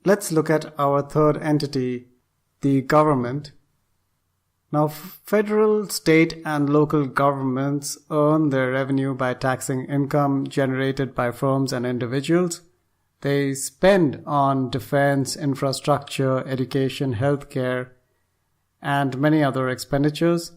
let's look at our third entity, the government. Now, federal, state, and local governments earn their revenue by taxing income generated by firms and individuals. They spend on defense, infrastructure, education, healthcare, and many other expenditures.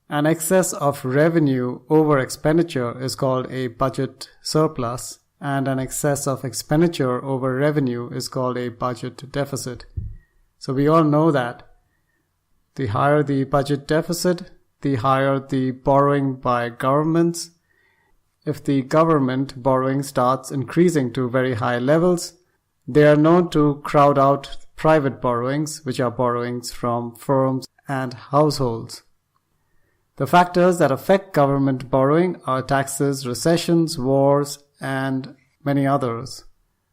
An excess of revenue over expenditure is called a budget surplus, and an excess of expenditure over revenue is called a budget deficit. So we all know that the higher the budget deficit, the higher the borrowing by governments. If the government borrowing starts increasing to very high levels, they are known to crowd out private borrowings, which are borrowings from firms and households. The factors that affect government borrowing are taxes, recessions, wars, and many others.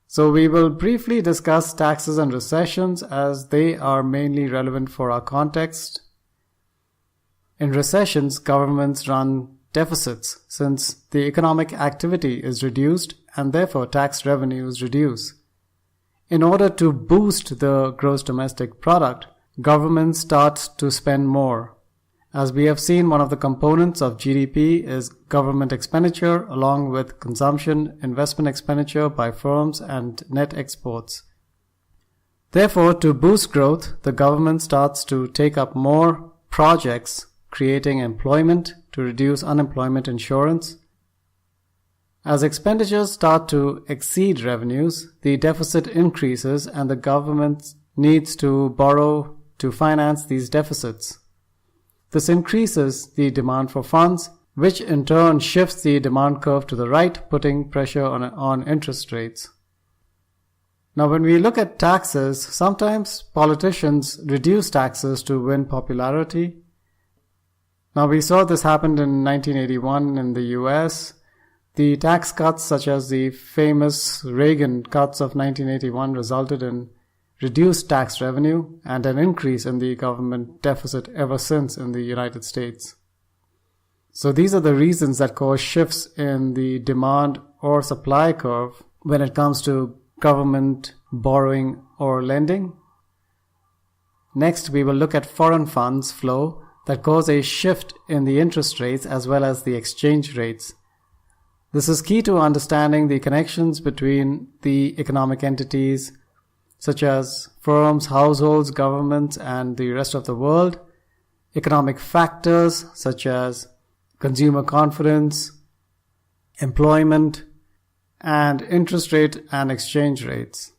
So we will briefly discuss taxes and recessions as they are mainly relevant for our context. In recessions, governments run deficits since the economic activity is reduced and therefore tax revenues reduce. In order to boost the gross domestic product, government starts to spend more. As we have seen, one of the components of GDP is government expenditure along with consumption, investment expenditure by firms, and net exports. Therefore, to boost growth, the government starts to take up more projects, creating employment to reduce unemployment insurance. As expenditures start to exceed revenues, the deficit increases and the government needs to borrow to finance these deficits. This increases the demand for funds, which in turn shifts the demand curve to the right, putting pressure on interest rates. Now, when we look at taxes, sometimes politicians reduce taxes to win popularity. Now, we saw this happened in 1981 in the US. The tax cuts, such as the famous Reagan cuts of 1981, resulted in reduced tax revenue and an increase in the government deficit ever since in the United States. So these are the reasons that cause shifts in the demand or supply curve when it comes to government borrowing or lending. Next, we will look at foreign funds flow that cause a shift in the interest rates as well as the exchange rates. This is key to understanding the connections between the economic entities such as firms, households, governments, and the rest of the world, economic factors such as consumer confidence, employment, and interest rate and exchange rates.